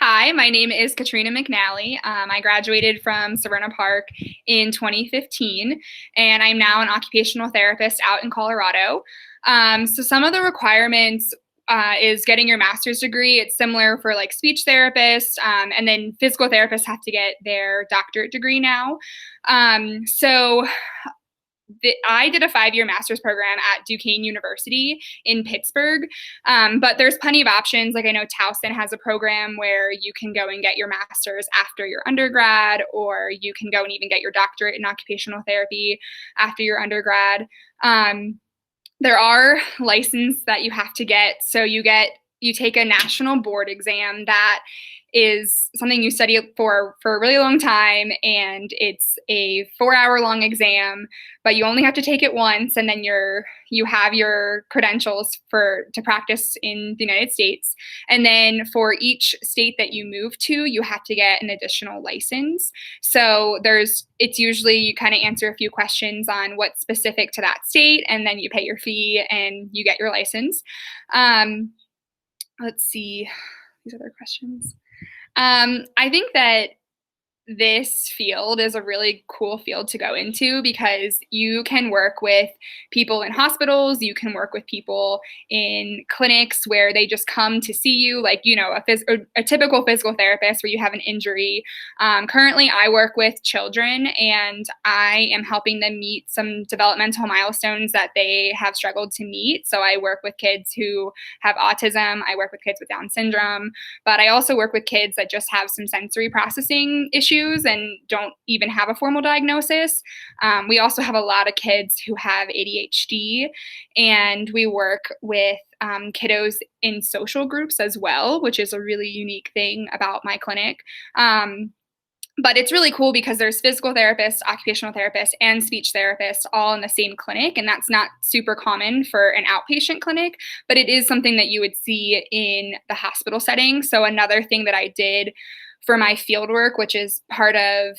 Hi, my name is Katrina McNally. I graduated from Severna Park in 2015, and I'm now an occupational therapist out in Colorado. So some of the requirements is getting your master's degree. It's similar for like speech therapists, and then physical therapists have to get their doctorate degree now. So I did a 5-year master's program at Duquesne University in Pittsburgh, but there's plenty of options. Like I know Towson has a program where you can go and get your master's after your undergrad, or you can go and even get your doctorate in occupational therapy after your undergrad. There are licenses that you have to get. So you take a national board exam that is something you study for a really long time, and it's a 4-hour long exam, but you only have to take it once, and then you have your credentials to practice in the United States. And then for each state that you move to, you have to get an additional license. So it's usually you kind of answer a few questions on what's specific to that state, and then you pay your fee and you get your license. Let's see these other questions. I think that this field is a really cool field to go into because you can work with people in hospitals, you can work with people in clinics where they just come to see you, like, a typical physical therapist where you have an injury. Currently, I work with children, and I am helping them meet some developmental milestones that they have struggled to meet. So I work with kids who have autism, I work with kids with Down syndrome, but I also work with kids that just have some sensory processing issues and don't even have a formal diagnosis. We also have a lot of kids who have ADHD, and we work with kiddos in social groups as well, which is a really unique thing about my clinic. But it's really cool because there's physical therapists, occupational therapists, and speech therapists all in the same clinic. And that's not super common for an outpatient clinic, but it is something that you would see in the hospital setting. So another thing that I did for my field work, which is part of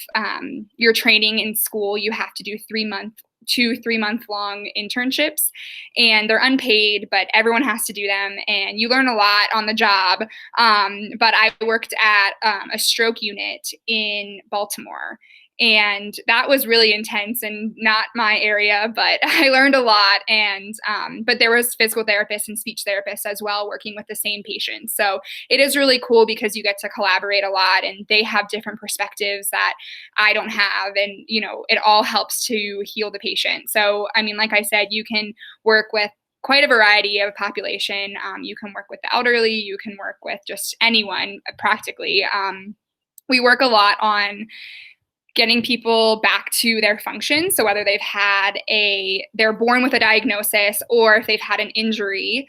your training in school, you have to do 3-month long internships, and they're unpaid, but everyone has to do them, and you learn a lot on the job. But I worked at a stroke unit in Baltimore, and that was really intense and not my area, but I learned a lot. And but there was physical therapists and speech therapists as well working with the same patients. So it is really cool because you get to collaborate a lot, and they have different perspectives that I don't have, and it all helps to heal the patient. So I mean, like I said, you can work with quite a variety of population. You can work with the elderly, you can work with just anyone practically. We work a lot on getting people back to their function. So whether they're born with a diagnosis, or if they've had an injury,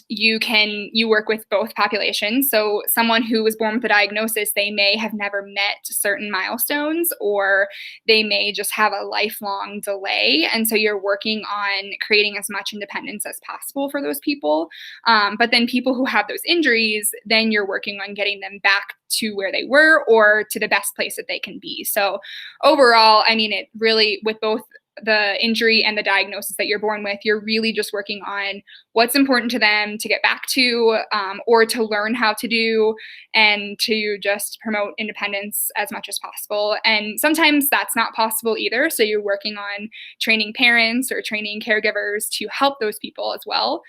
you work with both populations. So someone who was born with a diagnosis, they may have never met certain milestones, or they may just have a lifelong delay. And so you're working on creating as much independence as possible for those people. But then people who have those injuries, then you're working on getting them back to where they were or to the best place that they can be. So overall, I mean, it really, with both the injury and the diagnosis that you're born with, you're really just working on what's important to them to get back to, or to learn how to do, and to just promote independence as much as possible. And sometimes that's not possible either. So you're working on training parents or training caregivers to help those people as well.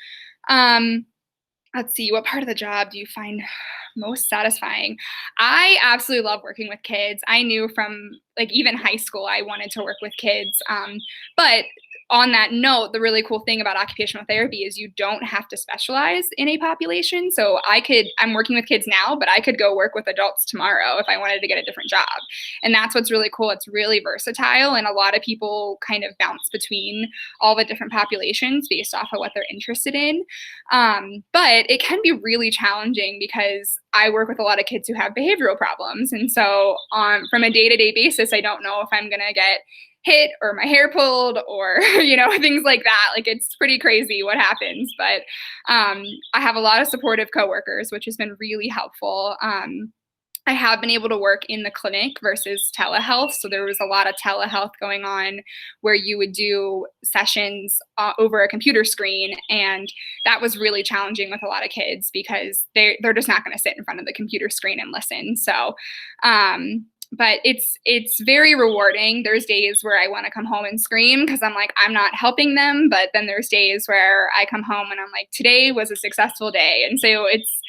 Let's see, what part of the job do you find most satisfying? I absolutely love working with kids. I knew from like even high school I wanted to work with kids. But on that note, the really cool thing about occupational therapy is you don't have to specialize in a population. So I'm working with kids now, but I could go work with adults tomorrow if I wanted to get a different job. And that's what's really cool. It's really versatile, and a lot of people kind of bounce between all the different populations based off of what they're interested in. But it can be really challenging because I work with a lot of kids who have behavioral problems. And so from a day-to-day basis, I don't know if I'm going to get hit or my hair pulled or, things like that. Like, it's pretty crazy what happens. But I have a lot of supportive coworkers, which has been really helpful. I have been able to work in the clinic versus telehealth. So there was a lot of telehealth going on where you would do sessions over a computer screen. And that was really challenging with a lot of kids because they're just not going to sit in front of the computer screen and listen. So, but it's very rewarding. There's days where I want to come home and scream because I'm like, I'm not helping them. But then there's days where I come home and I'm like, today was a successful day. And so it's,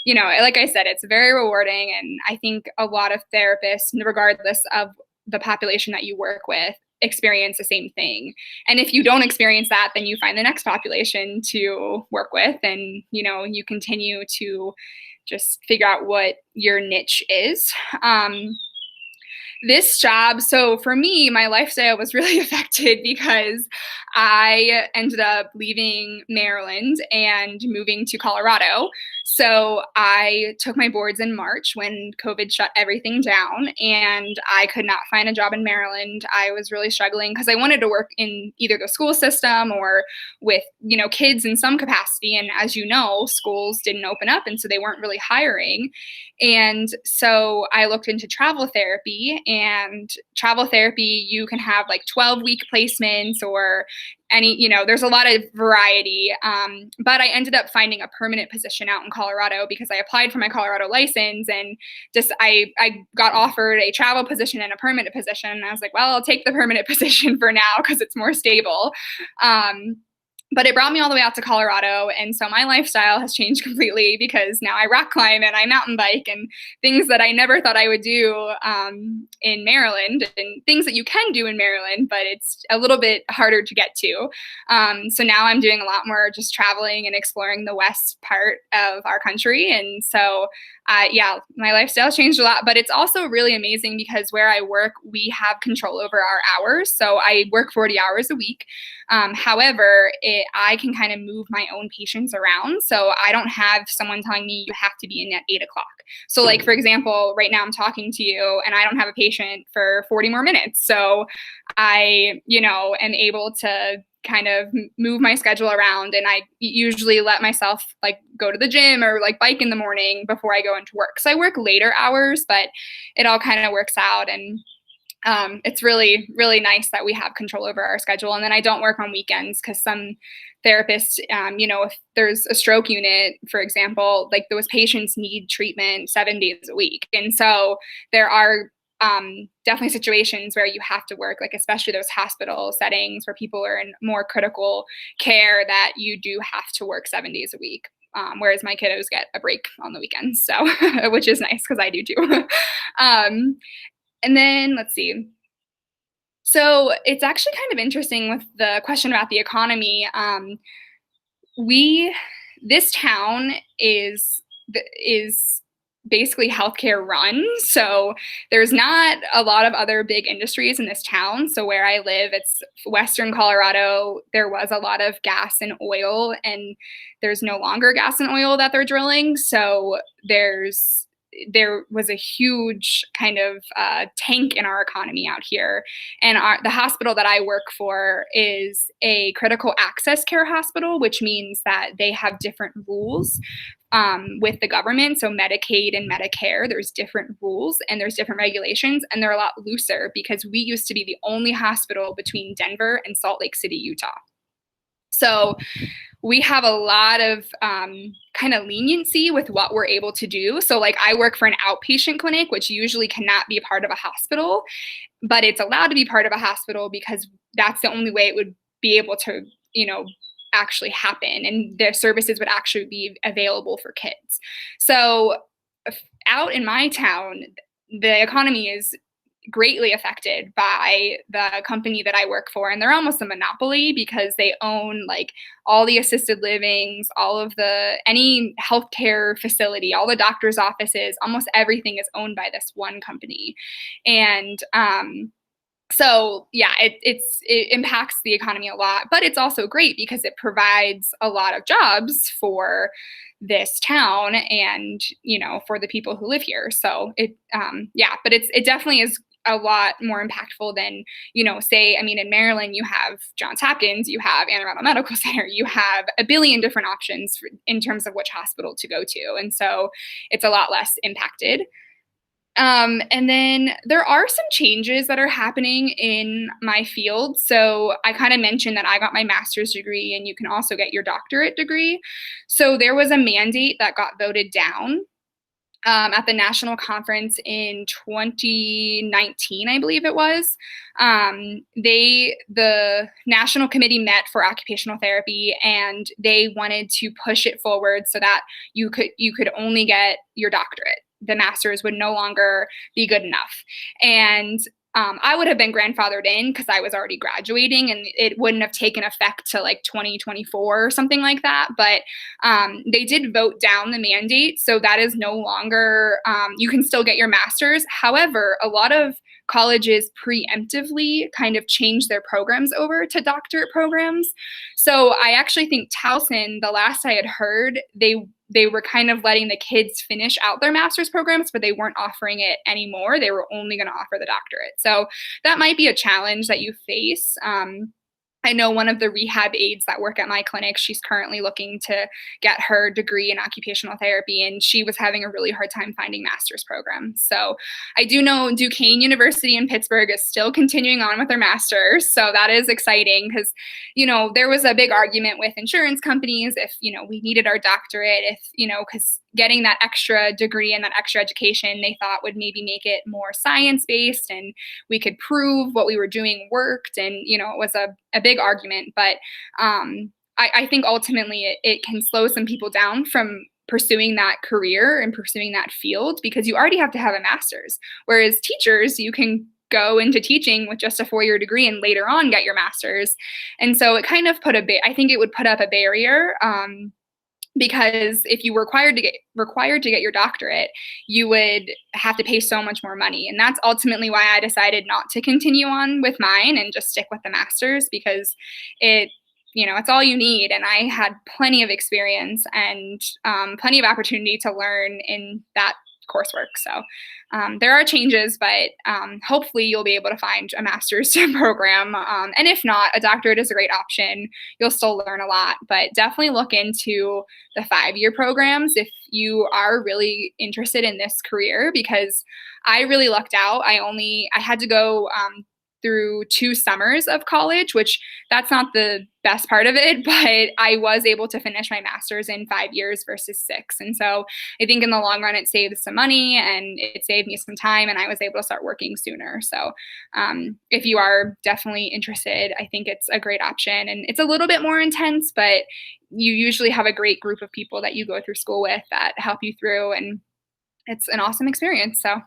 like I said, it's very rewarding. And I think a lot of therapists, regardless of the population that you work with, experience the same thing. And if you don't experience that, then you find the next population to work with, and, you continue to just figure out what your niche is. This job, so for me, my lifestyle was really affected because I ended up leaving Maryland and moving to Colorado. So I took my boards in March when COVID shut everything down, and I could not find a job in Maryland. I was really struggling because I wanted to work in either the school system or with, kids in some capacity. And as you know, schools didn't open up, and so they weren't really hiring. And so I looked into travel therapy, and travel therapy, you can have like 12-week placements or there's a lot of variety. But I ended up finding a permanent position out in Colorado because I applied for my Colorado license, and just I got offered a travel position and a permanent position. And I was like, well, I'll take the permanent position for now because it's more stable. But it brought me all the way out to Colorado. And so my lifestyle has changed completely because now I rock climb and I mountain bike and things that I never thought I would do in Maryland, and things that you can do in Maryland, but it's a little bit harder to get to. So now I'm doing a lot more just traveling and exploring the west part of our country. And so, my lifestyle changed a lot, but it's also really amazing because where I work, we have control over our hours. So I work 40 hours a week. However, I can kind of move my own patients around. So I don't have someone telling me you have to be in at 8 o'clock. So like, for example, right now I'm talking to you and I don't have a patient for 40 more minutes. So I, am able to kind of move my schedule around, and I usually let myself like go to the gym or like bike in the morning before I go into work. So I work later hours, but it all kind of works out. And it's really, really nice that we have control over our schedule. And then I don't work on weekends because some therapists, if there's a stroke unit, for example, like those patients need treatment 7 days a week. And so there are definitely situations where you have to work, like especially those hospital settings where people are in more critical care, that you do have to work 7 days a week. Whereas my kiddos get a break on the weekends, so which is nice because I do too. And then let's see. So it's actually kind of interesting with the question about the economy. This town is basically healthcare run. So there's not a lot of other big industries in this town. So where I live, it's Western Colorado. There was a lot of gas and oil, and there's no longer gas and oil that they're drilling. So there was a huge kind of tank in our economy out here. And the hospital that I work for is a critical access care hospital, which means that they have different rules with the government. So Medicaid and Medicare, there's different rules and there's different regulations, and they're a lot looser because we used to be the only hospital between Denver and Salt Lake City, Utah. So we have a lot of kind of leniency with what we're able to do. So like I work for an outpatient clinic, which usually cannot be a part of a hospital, but it's allowed to be part of a hospital because that's the only way it would be able to, actually happen, and their services would actually be available for kids. So out in my town, the economy is greatly affected by the company that I work for. And they're almost a monopoly because they own like all the assisted livings, any healthcare facility, all the doctor's offices, almost everything is owned by this one company. And so yeah, it impacts the economy a lot, but it's also great because it provides a lot of jobs for this town and, for the people who live here. So but it definitely is a lot more impactful than, say, in Maryland, you have Johns Hopkins, you have Anne Arundel Medical Center, you have a billion different options in terms of which hospital to go to. And so it's a lot less impacted. And then there are some changes that are happening in my field. So I kind of mentioned that I got my master's degree and you can also get your doctorate degree. So there was a mandate that got voted down at the national conference in 2019, I believe it was. The national committee met for occupational therapy, and they wanted to push it forward so that you could only get your doctorate. The master's would no longer be good enough, and I would have been grandfathered in because I was already graduating, and it wouldn't have taken effect to like 2024 or something like that. But they did vote down the mandate, so that is no longer, you can still get your master's. However, a lot of colleges preemptively kind of changed their programs over to doctorate programs. So I actually think Towson, the last I had heard, they were kind of letting the kids finish out their master's programs, but they weren't offering it anymore. They were only going to offer the doctorate. So that might be a challenge that you face. I know one of the rehab aides that work at my clinic, she's currently looking to get her degree in occupational therapy, and she was having a really hard time finding master's programs. So I do know Duquesne University in Pittsburgh is still continuing on with their master's. So that is exciting because, there was a big argument with insurance companies if, we needed our doctorate, if, because getting that extra degree and that extra education they thought would maybe make it more science based and we could prove what we were doing worked. And, it was a big argument. But I think ultimately it can slow some people down from pursuing that career and pursuing that field because you already have to have a master's. Whereas teachers, you can go into teaching with just a 4-year degree and later on get your master's. And so it kind of I think it would put up a barrier. Because if you were required to get your doctorate, you would have to pay so much more money. And that's ultimately why I decided not to continue on with mine and just stick with the master's because it's all you need. And I had plenty of experience and plenty of opportunity to learn in that coursework. So there are changes, but hopefully you'll be able to find a master's program. And if not, a doctorate is a great option. You'll still learn a lot, but definitely look into the 5-year programs if you are really interested in this career because I really lucked out. I had to go through 2 summers of college, which that's not the best part of it, but I was able to finish my master's in 5 years versus 6. And so I think in the long run, it saved some money and it saved me some time and I was able to start working sooner. So if you are definitely interested, I think it's a great option and it's a little bit more intense, but you usually have a great group of people that you go through school with that help you through and it's an awesome experience. So